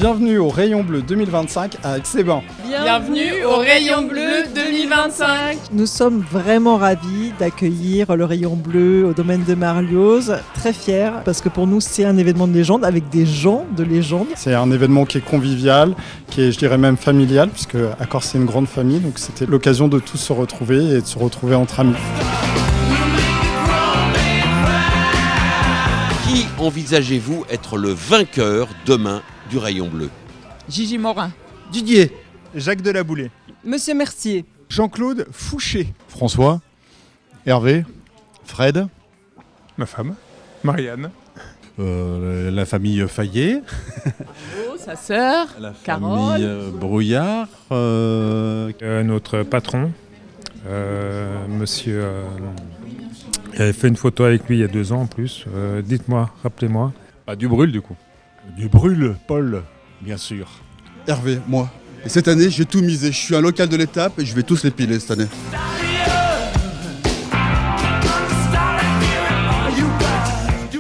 Bienvenue au Rayon Bleu 2025 à Aix-les-Bains. Bienvenue au Rayon Bleu 2025. Nous sommes vraiment ravis d'accueillir le Rayon Bleu au domaine de Marlioz. Très fiers parce que pour nous c'est un événement de légende avec des gens de légende. C'est un événement qui est convivial, qui est je dirais même familial puisque Accor c'est une grande famille donc c'était l'occasion de tous se retrouver et de se retrouver entre amis. Qui envisagez-vous être le vainqueur demain du Rayon Bleu? Gigi Morin. Didier. Jacques Delaboulé. Monsieur Mercier. Jean-Claude Fouché. François. Hervé. Fred. Ma femme. Marianne. La famille Fayet. Sa sœur. La Carole. famille Brouillard. Notre patron. Monsieur... J'avais fait une photo avec lui il y a 2 ans en plus. Dites-moi, rappelez-moi. Dubrul du coup. Dubrul, Paul, bien sûr. Hervé, moi. Et cette année, j'ai tout misé. Je suis un local de l'étape et je vais tous les piler cette année.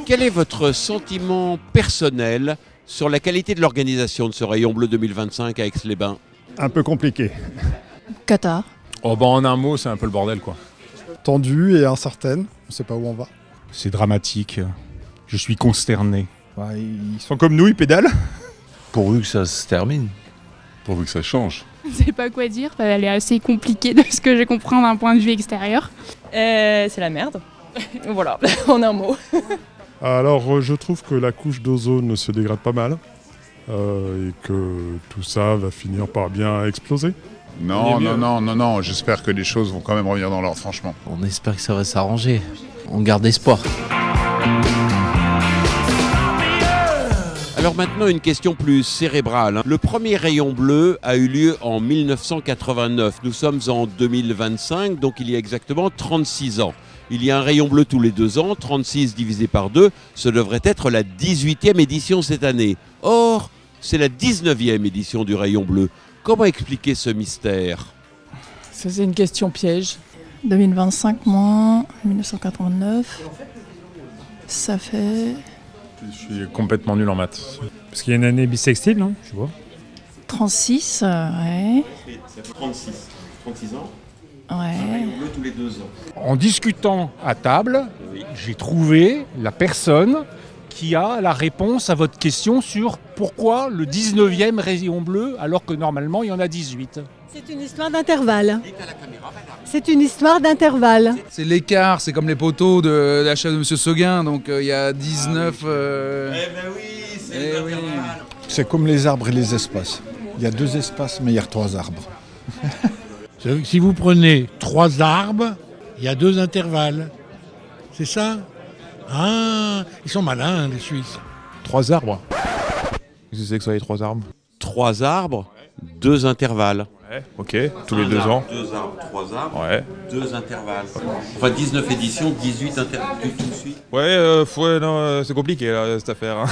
Quel est votre sentiment personnel sur la qualité de l'organisation de ce Rayon Bleu 2025 à Aix-les-Bains? Un peu compliqué. Qatar. Oh bah en un mot, c'est un peu le bordel quoi. Tendue et incertaine, on ne sait pas où on va. C'est dramatique. Je suis consterné. Ils sont comme nous, ils pédalent. Pourvu que ça se termine. Pourvu que ça change. Je ne sais pas quoi dire, elle est assez compliquée de ce que j'ai compris d'un point de vue extérieur. C'est la merde. Voilà, en un mot. Alors je trouve que la couche d'ozone se dégrade pas mal et que tout ça va finir par bien exploser. Non, j'espère que les choses vont quand même revenir dans l'ordre, franchement. On espère que ça va s'arranger. On garde espoir. Alors maintenant, une question plus cérébrale. Le premier Rayon Bleu a eu lieu en 1989. Nous sommes en 2025, donc il y a exactement 36 ans. Il y a un Rayon Bleu tous les 2 ans, 36 divisé par 2, ce devrait être la 18e édition cette année. Or, c'est la 19e édition du Rayon Bleu. Comment expliquer ce mystère? Ça, c'est une question piège. 2025 moins 1989, ça fait... Je suis complètement nul en maths. Parce qu'il y a une année bissextile, non? Je vois. 36, ouais. Ça fait 36 ans. Ouais. Bleu tous les 2 ans. En discutant à table, j'ai trouvé la personne qui a la réponse à votre question sur pourquoi le 19e Rayon Bleu alors que normalement il y en a 18. C'est une histoire d'intervalle. C'est une histoire d'intervalle. C'est l'écart, c'est comme les poteaux de la chef de Monsieur Seguin, donc il y a 19... Eh ben oui, c'est les intervalles. C'est comme les arbres et les espaces. Il y a 2 espaces mais il y a 3 arbres. Si vous prenez 3 arbres, il y a 2 intervalles. C'est ça? Ah, ils sont malins les Suisses. 3 arbres. Qu'est-ce que c'est que ça les 3 arbres? 3 arbres, 2 intervalles. Ouais, ok, tous les 2 ans. 2 arbres, 3 arbres, Ouais. 2 intervalles. Enfin 19 éditions, 18 intervalles, tout de suite. Ouais, c'est compliqué là, cette affaire. Hein.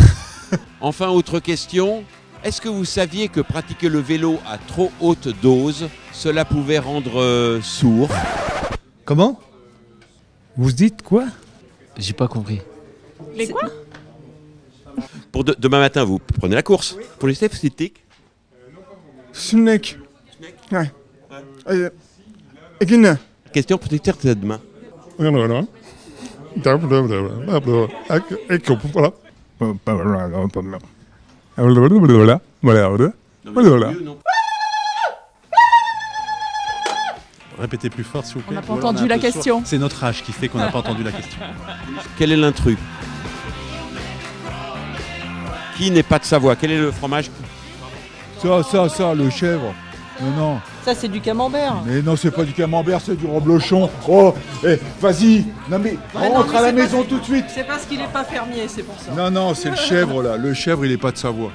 Enfin, autre question. Est-ce que vous saviez que pratiquer le vélo à trop haute dose, cela pouvait rendre sourd? Comment? Vous dites quoi? J'ai pas compris. Les quoi? Pour demain matin, vous prenez la course. Pour les statistiques. Snake. Ouais. Again. Question pour les demain. Répétez plus fort s'il vous On plaît. n'a pas entendu la question. C'est notre âge qui fait qu'on n'a pas entendu la question. Quel est l'intrus? Qui n'est pas de Savoie? Quel est le fromage? Ça, le chèvre. Non. Ça c'est du camembert. Mais non, c'est pas du camembert, c'est du reblochon. Oh, vas-y. Non mais rentre à la maison tout de suite. C'est parce qu'il n'est pas fermier, c'est pour ça. Non, c'est le chèvre là. Le chèvre, il est pas de Savoie.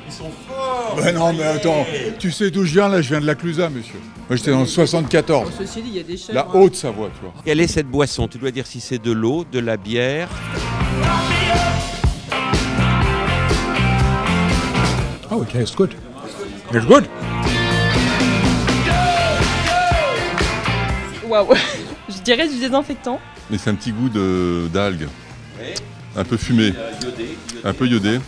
Ils sont forts. Ben non, mais attends. Tu sais d'où je viens là? Je viens de la Clusaz, monsieur. Moi, j'étais dans le 74. Ceci dit, il y a des chèvres. La Haute-Savoie, tu vois. Quelle est cette boisson? Tu dois dire si c'est de l'eau, de la bière. Oh, it tastes good. It's good. Waouh. Je dirais du désinfectant. Mais c'est un petit goût d'algues. Un peu fumé. Un peu iodé.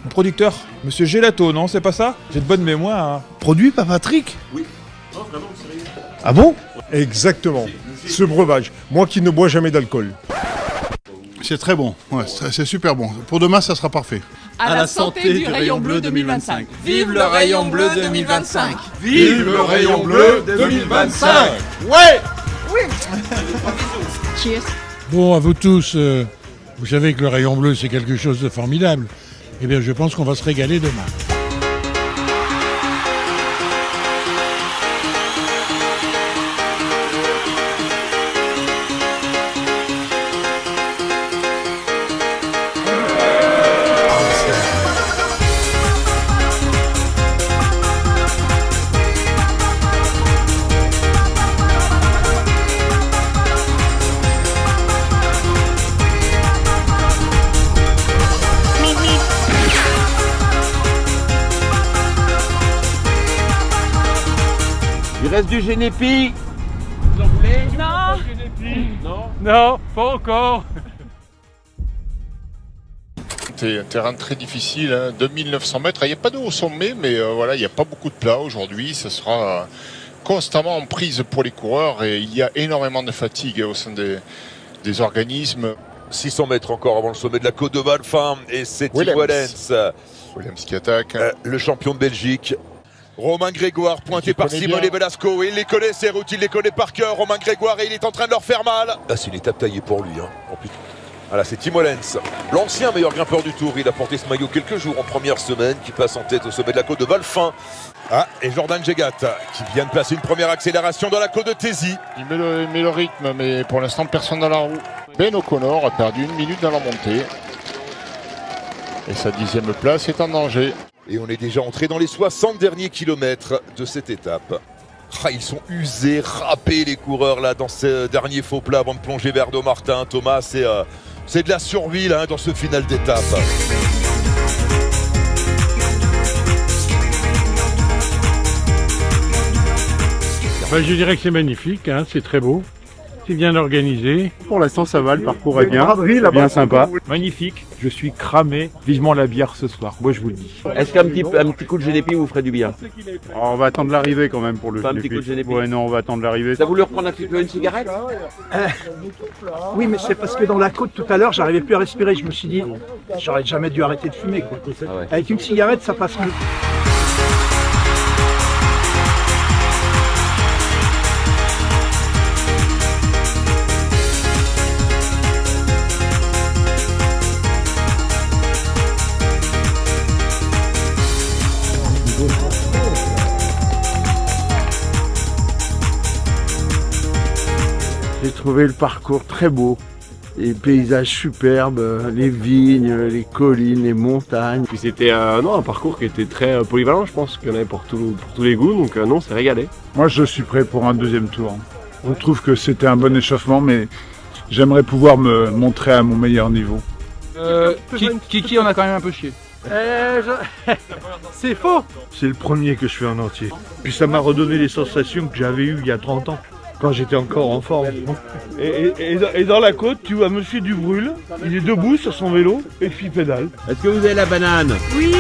Mon producteur, Monsieur Gelato, non, c'est pas ça? J'ai de bonne mémoire. Hein. Produit par Patrick? Oui. Non, vraiment, sérieux. Ah bon? Exactement. Ce breuvage. Moi qui ne bois jamais d'alcool. C'est très bon, ouais, c'est super bon. Pour demain, ça sera parfait. À la santé du rayon bleu 2025. Vive le rayon bleu 2025. Vive le rayon bleu 2025. Ouais. Cheers. Bon, à vous tous, vous savez que le rayon bleu, c'est quelque chose de formidable. Eh bien, je pense qu'on va se régaler demain. Il reste du Génépi. Vous en voulez? Non. Non, pas encore. C'est un terrain très difficile, hein, 2900 mètres. Il n'y a pas d'eau au sommet, mais voilà, il n'y a pas beaucoup de plats aujourd'hui. Ce sera constamment en prise pour les coureurs et il y a énormément de fatigue au sein des organismes. 600 mètres encore avant le sommet de la côte de Valfin et c'est Tim Wellens. Williams qui attaque. Le champion de Belgique. Romain Grégoire pointé par Simone Velasco. Il les connaît, ses routes, il les connaît par cœur. Romain Grégoire et il est en train de leur faire mal. Là, c'est une étape taillée pour lui. Hein. Voilà, c'est Tim Wellens, l'ancien meilleur grimpeur du Tour. Il a porté ce maillot quelques jours en première semaine, qui passe en tête au sommet de la côte de Valfin. Ah, et Jordan Jegat qui vient de placer une première accélération dans la côte de Tézy. Il met le rythme, mais pour l'instant, personne dans la roue. Ben O'Connor a perdu 1 minute dans la montée. Et sa 10e place est en danger. Et on est déjà entré dans les 60 derniers kilomètres de cette étape. Ah, ils sont usés, râpés les coureurs là dans ce dernier faux plat avant de plonger vers Domartin. Thomas, c'est de la survie là dans ce final d'étape. Je dirais que c'est magnifique, hein, c'est très beau. C'est bien organisé. Pour l'instant, ça va, le parcours est bien. C'est bien sympa. Magnifique. Je suis cramé. Vivement la bière ce soir. Moi, je vous le dis. Est-ce qu'un petit coup de Génépi vous ferait du bien? On va attendre l'arrivée quand même pour le Pas un petit coup de Génépi. Ouais, non, on va attendre l'arrivée. T'as voulu reprendre un petit peu une cigarette? Oui, mais c'est parce que dans la côte tout à l'heure, j'arrivais plus à respirer. Je me suis dit, j'aurais jamais dû arrêter de fumer, quoi. Ah ouais. Avec une cigarette, ça passe mieux. J'ai trouvé le parcours très beau, les paysages superbes, les vignes, les collines, les montagnes. Puis c'était un parcours qui était très polyvalent, je pense qu'il y en avait pour tous les goûts, donc non, c'est régalé. Moi, je suis prêt pour un deuxième tour. Je trouve que c'était un bon échauffement, mais j'aimerais pouvoir me montrer à mon meilleur niveau. Kiki, on a quand même un peu chié. C'est faux. C'est le premier que je fais en entier. Puis ça m'a redonné les sensations que j'avais eues il y a 30 ans, quand j'étais encore en forme. Et dans la côte, tu vois Monsieur Dubrul, il est debout sur son vélo et puis il pédale. Est-ce que vous avez la banane? Oui,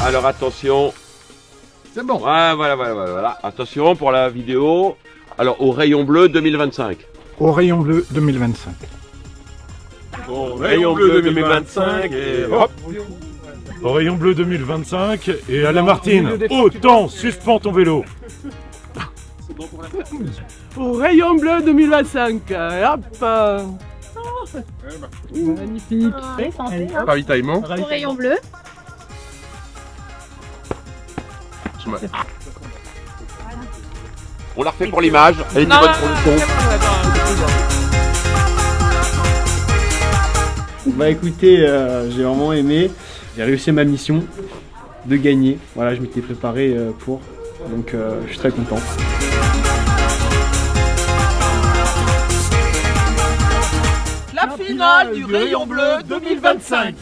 Alors attention. C'est bon. Ouais, voilà. Attention pour la vidéo. Alors au rayon bleu 2025. Au rayon bleu 2025. Au rayon bleu 2025 et hop. Au rayon bleu 2025 et à la Martine, autant suspends ton vélo. Au rayon bleu 2025. Hop. Magnifique. Ravitaillement. Au rayon bleu. On la refait pour l'image. Elle est de bonne production. Bah écoutez, j'ai vraiment aimé. J'ai réussi ma mission de gagner. Voilà, je m'étais préparé pour. Donc je suis très content. La finale du rayon bleu 2025.